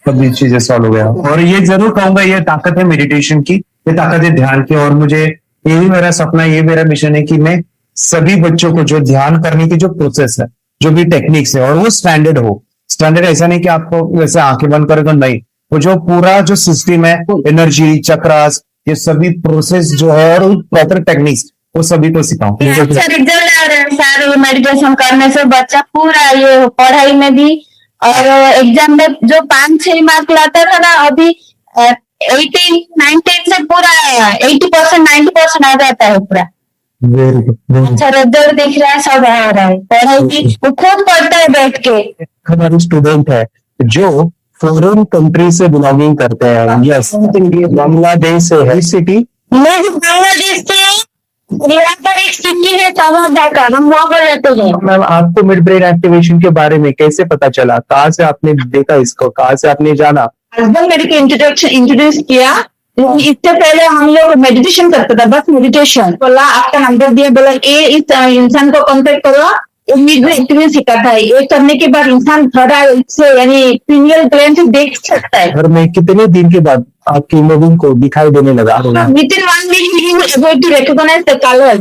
सभी चीजें सॉल्व हो गया। और ये जरूर कहूंगा, ये ताकत है मेडिटेशन की, ये ताकत है ध्यान की। और मुझे यही मेरा सपना, ये मेरा मिशन है कि मैं सभी बच्चों को जो ध्यान करने की जो प्रोसेस है, जो भी टेक्निक्स है, और वो स्टैंडर्ड हो। स्टैंडर्ड ऐसा नहीं कि आपको वैसे आंखें बंद करे तो नहीं, वो जो पूरा जो सिस्टम है, एनर्जी चक्रास, ये सभी प्रोसेस जो है और प्रॉपर टेक्निक्स, वो सभी को सिखाऊं। सर मेडिटेशन करने से बच्चा पूरा ये पढ़ाई में भी और एग्जाम में जो 5-6 मार्क लाता था ना, अभी 18-19 से पूरा 80% 90% आ जाता है पूरा। अच्छा रिजल्ट दिख रहा है, सब आ रहा है, पढ़ाई भी वो खुद पढ़ता है बैठ के। हमारे स्टूडेंट है जो फॉरेन कंट्री से बिलोंगिंग करते हैं। यस, बांग्लादेश से है सिटी। मैं बांग्लादेश से यहाँ पर एक सिटी है ढाका, हम वहाँ पर रहते हैं। मैम, आपको मिड ब्रेन एक्टिवेशन के बारे में कैसे पता चला? कहाँ से आपने देखा इसको? कहाँ से आपने जाना? हस्बैंड मेरे को इंट्रोड्यूस किया। इससे पहले हम लोग मेडिटेशन करते थे, बस मेडिटेशन। बोला आपका नंबर दिया, बोला ये इस इंसान को कांटेक्ट करो, एक्टिवेशन सिखाता है। ये करने के बाद इंसान थोड़ा इससे यानी पिनियल ग्लैंड से देख सकता है। घर में कितने दिन के बाद आपकी इमेजिंग को दिखाई देने लगा? Within 1 week he was able to recognize the colors,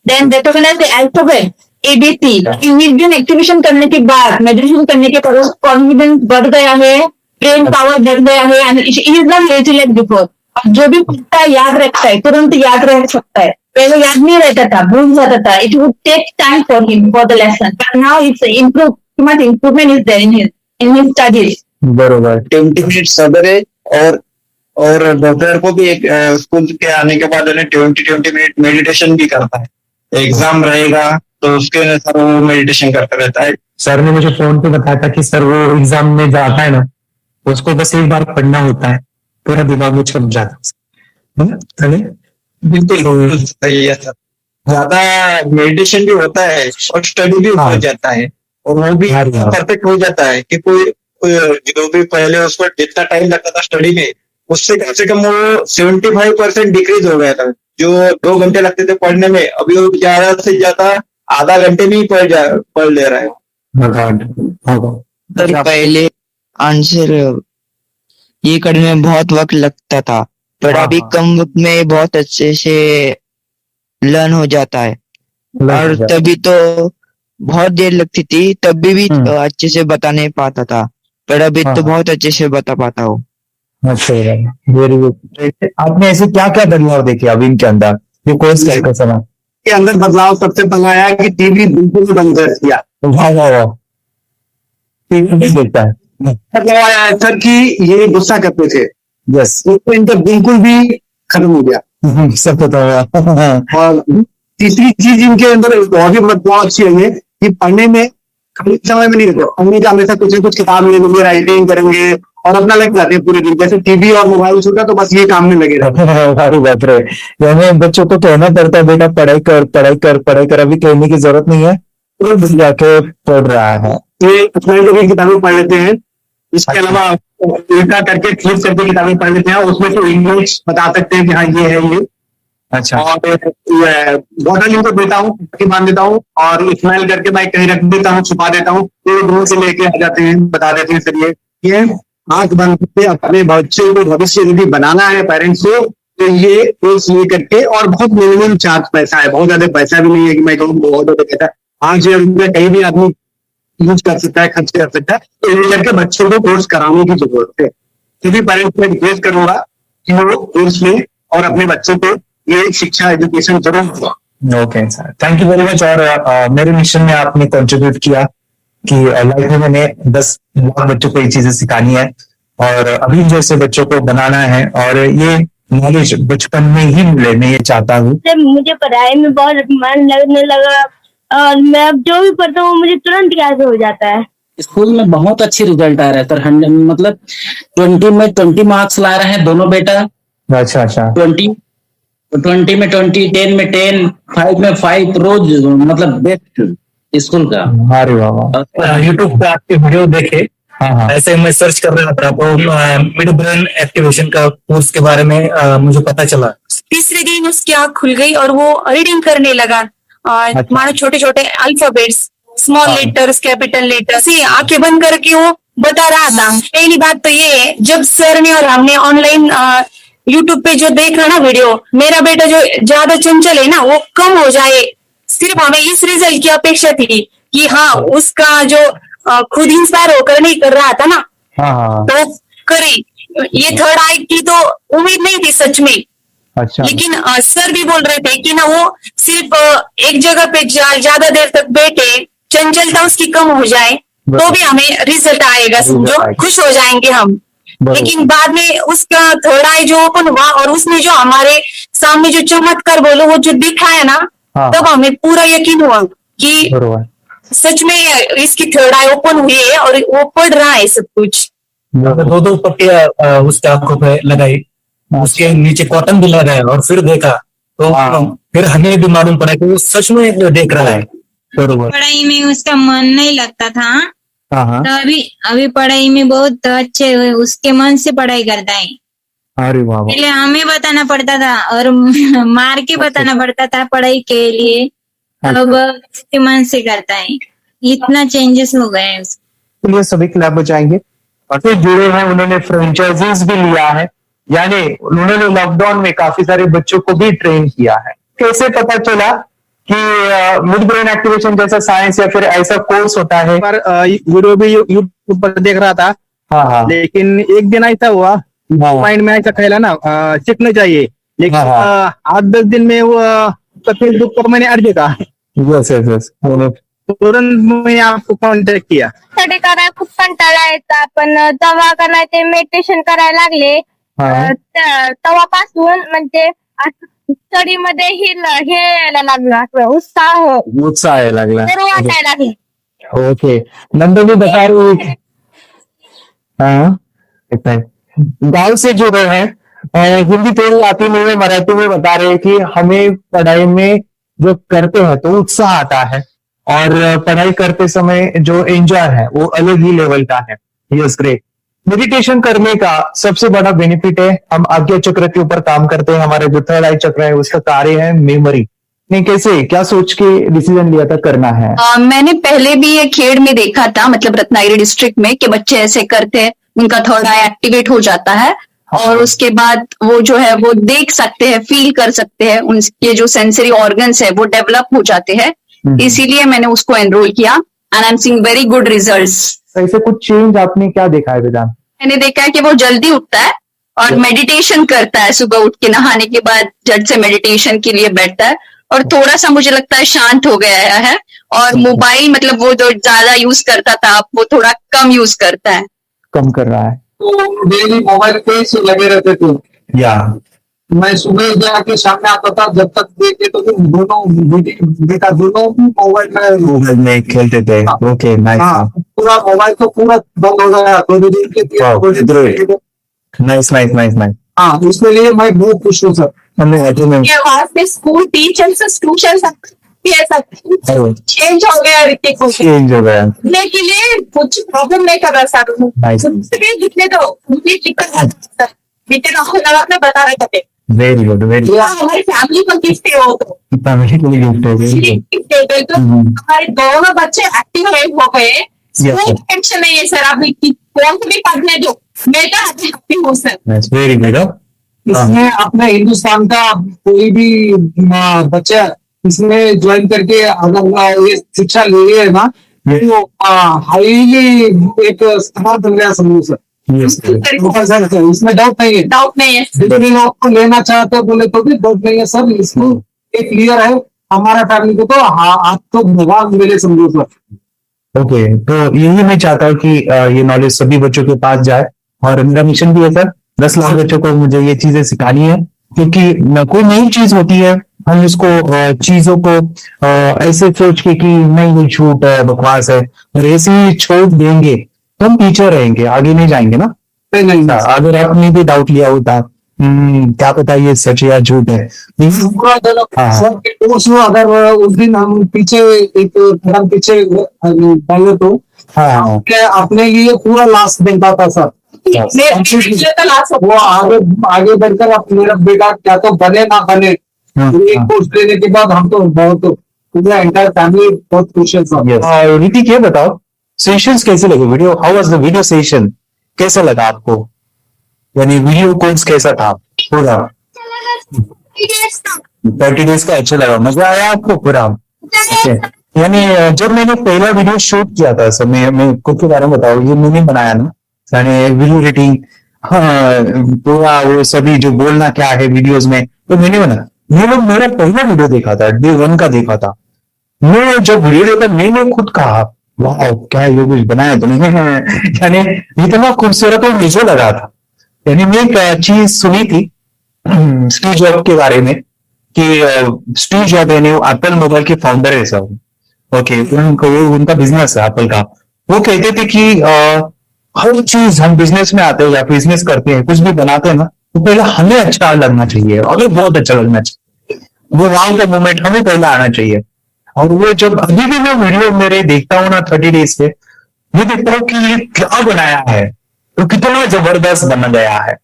then recognize the alphabet ABC। Imagine activation करने के बाद, मेडिटेशन करने के बाद कॉन्फिडेंस बढ़ गया है, ब्रेन पावर बढ़ गया है, and is not lazy like before. जो भी पूछता है याद रखता है, तुरंत याद रह सकता है। पहले याद नहीं रहता था, भूल जाता था। It would take time for him for the lesson, but now it's improve, much improvement is there in his studies. बरोबर। 20 मिनट सवेरे और दोपहर को भी एक स्कूल के आने के बाद 20 मिनट मेडिटेशन भी करता है। एग्जाम रहेगा तो उसके अनुसार वो मेडिटेशन करता रहता है। सर ने मुझे फोन पे बताया था कि सर वो एग्जाम में जाता है ना, उसको बस एक बार पढ़ना होता है, पूरा दिमाग में छप जाता है। बिल्कुल सही है सर। ज्यादा मेडिटेशन भी होता है और स्टडी भी हो जाता है, और वो भी परफेक्ट हो जाता है कि कोई जो भी पहले उसको जितना टाइम लगता था स्टडी में, उससे कम से कम वो 75% डिक्रीज हो गया था। जो 2 घंटे लगते थे पढ़ने में, अभी वो ज्यादा से ज्यादा आधा घंटे में ही पढ़ ले रहा है। सर पहले आंसर ये करने में बहुत वक्त लगता था, पर अभी कम वक्त में बहुत अच्छे से लर्न हो जाता है। और तभी तो बहुत देर लगती थी, तब भी अच्छे से बता नहीं पाता था, पर अभी तो बहुत अच्छे से बता पाता हूँ। अच्छा, वेरी गुड। आपने ऐसे क्या क्या बदलाव देखे अभी इनके अंदर, ये कोर्स का समय के अंदर बदलाव सबसे पहला आया कि टीवी बिल्कुल बंद कर दिया। वाह वाह वाह, टीवी नहीं देखता है। बदलाव आया सर कि ये गुस्सा करते थे, यस, तो इनका बिल्कुल भी खत्म हो गया। सब पता हुआ। और तीसरी चीज इनके अंदर और भी बदलाव अच्छी है कि पढ़ने में कम समय में नहीं रहते, पढ़ने का हमेशा कुछ न कुछ किताब ले लेंगे, राइटिंग करेंगे और अपना लग जाते हैं पूरे दिन। जैसे टीवी और मोबाइल छूटा तो बस ये काम में लगे रहते हैं। हमें बच्चों को कहना पड़ता है बेटा पढ़ाई कर पढ़ाई कर पढ़ाई कर, अभी कहने की जरूरत नहीं है, तो जाके पढ़ रहा है। ये अपनी किताबें पढ़ लेते हैं। इसके अलावा उल्टा करके फ्लिप करके किताबें पढ़ लेते हैं, उसमें तो इंग्लिश बता सकते हैं कि हाँ ये है ये। अच्छा, और बॉटल इनको देता हूँ, बांध देता हूँ और स्मेल करके मैं कहीं रख देता हूँ, छुपा देता हूँ, तो दूर से लेके आ जाते हैं, बता देते हैं सर ये आंख बंद करके अपने बच्चे को भविष्य यदि बनाना है पेरेंट्स को, तो ये कोर्स ले करके, और बहुत मिनिमम चार्ज पैसा है, बहुत ज्यादा पैसा भी नहीं है कि मैं कहूँ बहुत ज्यादा पैसा। 5,000 रुपये कहीं भी आदमी यूज कर सकता है, खर्च कर सकता है, तो ये करके बच्चों को कोर्स कराने की जरूरत है। सभी पेरेंट्स में रिक्वेस्ट करूंगा कि वो कोर्स लें और अपने बच्चों को ये शिक्षा एजुकेशन जरूर। Okay sir, thank you very much. और मेरे मिशन में आपने कंट्रीब्यूट किया कि लाइफ में मैंने 10 लाख बच्चों को ये चीजें सिखानी है, और अभी जैसे बच्चों को बनाना है, और ये नॉलेज बचपन में ही मिले, मैं ये चाहता हूँ। मुझे पढ़ाई में बहुत मन लगने लगा, और मैं अब जो भी पढ़ता हूँ मुझे तुरंत याद हो जाता है। स्कूल में बहुत अच्छी रिजल्ट आ रहा है सर, 100 मतलब 20 में 20 मार्क्स ला रहे हैं दोनों बेटा। अच्छा अच्छा, 20 में 20, 10 में 10, 5 में 5, रोज मतलब बेस्ट स्कूल का। अरे वाह, यूट्यूब पे आपके वीडियो देखे, ऐसे मैं सर्च कर रहा था तो मिड ब्रेन एक्टिवेशन का कोर्स के बारे में मुझे पता चला। तीसरे दिन उसकी आँख खुल गई और वो रीडिंग करने लगा, मानो छोटे छोटे alphabets, small letters, capital letters, आंखें बंद करके वो बता रहा था। पहली बात तो ये है, जब सर ने और हमने ऑनलाइन यूट्यूब पे जो देख रहा ना वीडियो, मेरा बेटा जो ज्यादा चंचल है ना वो कम हो जाए, सिर्फ हमें इस रिजल्ट की अपेक्षा थी कि हाँ उसका जो खुद इंस्पायर होकर नहीं कर रहा था ना, तो करी। ये थर्ड आई की तो उम्मीद नहीं थी सच में। अच्छा। लेकिन सर भी बोल रहे थे कि ना वो सिर्फ एक जगह पे ज्यादा देर तक बैठे, चंचलता उसकी कम हो जाए तो भी हमें रिजल्ट आएगा, समझो खुश हो जाएंगे हम। लेकिन बाद में उसका थर्ड आई जो ओपन हुआ और उसने जो हमारे सामने जो चमत्कार बोलो वो जो दिखाया ना, तब हमें पूरा यकीन हुआ कि सच में इसकी थर्ड आई ओपन हुई है और वो पढ़ रहा है सब कुछ। दो दो पट्टियां उसके आंखों पे लगाई, उसके नीचे कॉटन भी लगाया और फिर देखा तो फिर हमें भी मालूम पड़ा कि वो सच में देख रहा है। बरोबर। पढ़ाई में उसका मन नहीं लगता था, हाँ तो अभी पढ़ाई में बहुत अच्छे उसके मन से पढ़ाई करता है। अरे वाह वाह। पहले हमें बताना पड़ता था और मार के बताना पड़ता था पढ़ाई के लिए, अब उसके मन से करता है। इतना चेंजेस हो गए हैं उसके। तो ये सभी क्लब बचाएंगे और फिर जुड़े हैं, उन्होंने फ्रेंचाइजीज भी लिया है, यानी उन्होंने लॉकडाउन में काफी सारे बच्चों को भी ट्रेन किया है। कैसे पता चला कि मिड ब्रेन एक्टिवेशन जैसा साइंस या फिर ऐसा कोर्स होता है? पर वीडियो भी यूट्यूब पर देख रहा था। हाँ। लेकिन एक दिन ऐसा हुआ, माइंड में ऐसा ख्याल है ना, सीखना चाहिए, लेकिन 8-10 दिन में वो फेसबुक पर मैंने ऐड देखा, यस तुरंत मैंने आपको कॉन्टॅक्ट किया. स्टडी करायला खूप कंटाळा यायचा, पण तेव्हा का नाही ते मेडिटेशन करायला लागले, तेव्हापासून म्हणजे स्टडी मध्ये हे यायला लागला, उत्साह यायला लागला, बरं वाटायला लागले. ओके. नंतर भी बता रही, हाँ गाँव से जुड़ रहे हैं, हिंदी थोड़ी आती नहीं है, मराठी में बता रहे हैं कि हमें पढ़ाई में जो करते हैं तो उत्साह आता है और पढ़ाई करते समय जो एंजॉय है वो अलग ही लेवल का है. Yes great. मेडिटेशन करने का सबसे बड़ा बेनिफिट है, हम आज्ञा चक्र के ऊपर काम करते हैं, हमारे जो थर्ड आई चक्र है उसका कार्य है मेमोरी. नहीं, कैसे क्या सोच के डिसीजन लिया था करना है? मैंने पहले भी ये खेड़ में देखा था, मतलब रत्नागिरी डिस्ट्रिक्ट में, कि बच्चे ऐसे करते हैं, उनका थर्ड आई एक्टिवेट हो जाता है और उसके बाद वो जो है वो देख सकते हैं, फील कर सकते हैं, उनके जो सेंसरी ऑर्गन्स है वो डेवलप हो जाते हैं. इसीलिए मैंने उसको एनरोल किया and I am seeing very good results. ऐसे कुछ चेंज आपने क्या देखा है वेदांत? मैंने देखा है कि वो जल्दी उठता है और मेडिटेशन करता है, सुबह उठ के नहाने के बाद झट से मेडिटेशन के लिए बैठता है और थोड़ा सा मुझे लगता है शांत हो गया है. और मोबाइल मतलब वो जो ज्यादा यूज करता था वो थोड़ा कम यूज करता है, कम कर रहा है. डेली मोबाइल पे से लगे रहते थे. या मैं सुबह जाके शाम में आता था, जब तक देखे तो दोनों बेटा दोनों मोबाइल में खेलते थे. Okay, nice. पूरा मोबाइल तो पूरा बंद हो गया 2 दिन के. Nice nice nice nice. हाँ, इसके लिए मैं बहुत खुश हूँ sir. School teachers tuition change हो गया, ऋतिक को चेंज हो गया के लिए कुछ प्रॉब्लम नहीं कर रहा सर. जितने तो मुझे दिक्कत सर, बीते अपने बता रहे थे. Very good, very good. हमारी फैमिली को गिफ्ट हो तो फैमिली को गिफ्ट है. तो हमारे दोनों बच्चे एक्टिव हो गए. कोई टेंशन नहीं है सर, आप कौन को भी पढ़ने दो, मैं तो हैप्पी हूँ सर. Very good. इसमें अपने हिंदुस्तान का कोई भी बच्चा इसमें ज्वाइन करके अगर ये शिक्षा ले रही है ना, तो हाईली एक स्टार बन गया समझो सर. इसमें डाउट नहीं है. जितने लोग को लेना चाहते हो बोले तो भी डाउट नहीं है सर. इसको एक क्लियर है हमारा फैमिली को, तो आप तो भगवान मिले समझो सर. ओके, तो यही मैं चाहता हूँ कि ये नॉलेज सभी बच्चों के पास जाए और मेरा मिशन भी है सर, 10 लाख बच्चों को मुझे ये चीजें सिखानी है, क्योंकि कोई नई चीज होती है हम इसको चीजों को ऐसे सोच के कि नहीं ये झूठ है, बकवास है, और ऐसे ही छोड़ देंगे तो हम पीछे रहेंगे, आगे नहीं जाएंगे ना. अगर आपने भी डाउट लिया होता क्या पता ये सच या झूठ है. अगर उस दिन हम पीछे एक कदम पीछे पहले तो अपने लिए पूरा लास्ट देखता था सर. वो आगे बढ़कर मेरा बेटा क्या तो बने ना बने, एक कोर्स लेने के बाद हम तो बहुत पूरा एंटायर फैमिली बहुत खुश है सर. ऋतिक ये बताओ, सेशंस कैसे लगे? Video, how was the video session? कैसा लगा आपको? यानी वीडियो कोर्स कैसा था पूरा? 30 डेज का अच्छा लगा, मजा आया आपको पूरा? यानी जब मैंने पहला वीडियो शूट किया था सर, मैं खुद के बारे में बताऊँ, ये मैंने बनाया ना, यानी वीडियो एडिटिंग, पूरा वो सभी जो बोलना क्या है वीडियोस में, तो मैंने बना. ये लोग मेरा पहला वीडियो देखा था, डे 1 का देखा था. मैं जब वीडियो देखा मैंने खुद कहा वाह क्या ये कुछ बनाया तुमने, यानी इतना खूबसूरत और मुझे लगा था. यानी मैं एक चीज सुनी थी स्टीव जॉब के बारे में कि स्टीव जॉब यानी एप्पल मोबाइल के फाउंडर है सब. ओके, उनका बिजनेस है एप्पल का. वो कहते थे कि हर चीज हम बिजनेस में आते हैं या बिजनेस करते हैं, कुछ भी बनाते हैं ना, तो पहले हमें अच्छा लगना चाहिए, अगर बहुत अच्छा लगना चाहिए, वो वाव का मोमेंट हमें पहले आना चाहिए। और वो जब अभी भी मैं वीडियो मेरे देखता हूँ ना 30 डेज के, मैं देखता हूँ कि ये क्या बनाया है, तो कितना जबरदस्त बन गया है।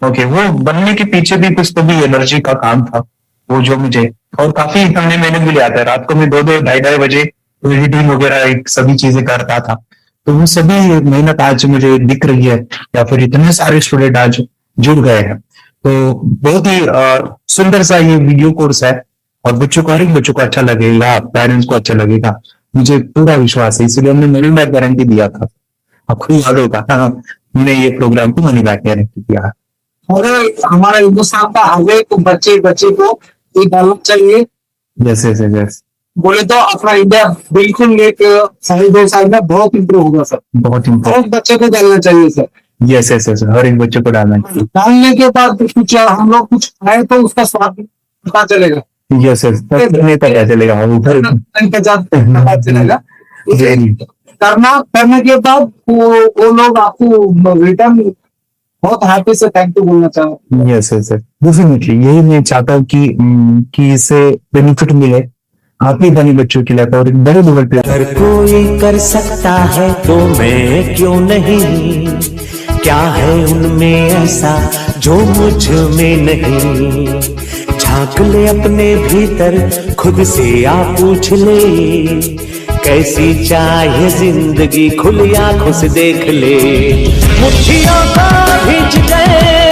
ओके, वो बनने के पीछे भी कुछ तो भी एनर्जी का काम था वो, जो मुझे और काफी इतने मेहनत भी आता है। रात को मैं 2-2 ढाई बजे एडिटिंग वगैरह सभी चीजें करता था, तो वो सभी मेहनत आज मुझे दिख रही है, या फिर इतने सारे स्टूडेंट आज जुड़ गए हैं। तो बहुत ही सुंदर सा ये वीडियो कोर्स है, और बच्चों को, हर एक बच्चों को अच्छा लगेगा, पेरेंट्स को अच्छा लगेगा, मुझे पूरा विश्वास है। इसलिए हमने मनी बैक गारंटी दिया था, आपको याद होगा, हमने ये प्रोग्राम को मनी बैक गारंटी दिया। और हमारा हिंदुस्तान का हर एक बच्चे को ये डालना चाहिए। यस यस यस, बोले तो अपना इंडिया बिल्कुल एक 2.5 साल में बहुत इम्प्रूव होगा सर, बहुत इम्पोर्टेंट। बच्चे को डालना चाहिए सर। यस यस यस, हर एक बच्चे को डालना चाहिए। डालने के बाद कुछ हम लोग कुछ खाए तो उसका स्वाद पता चलेगा। यस यस, पता चलेगा, पता चलेगा। करने के बाद वो लोग आपको रिटर्न बहुत हैप्पी से थैंक यू बोलना चाहूँ। यस यस, डेफिनेटली यही मैं चाहता हूँ कि इससे बेनिफिट मिले आप ही बने बच्चों के लिए, और एक बड़े लेवल पे। अगर कोई कर सकता है तो मैं क्यों नहीं, क्या है उनमें ऐसा जो मुझ में नहीं। झांक ले अपने भीतर, खुद से आप पूछ ले, कैसी चाहे जिंदगी खुली आंखों से देख ले। मुट्ठियों को भींच गए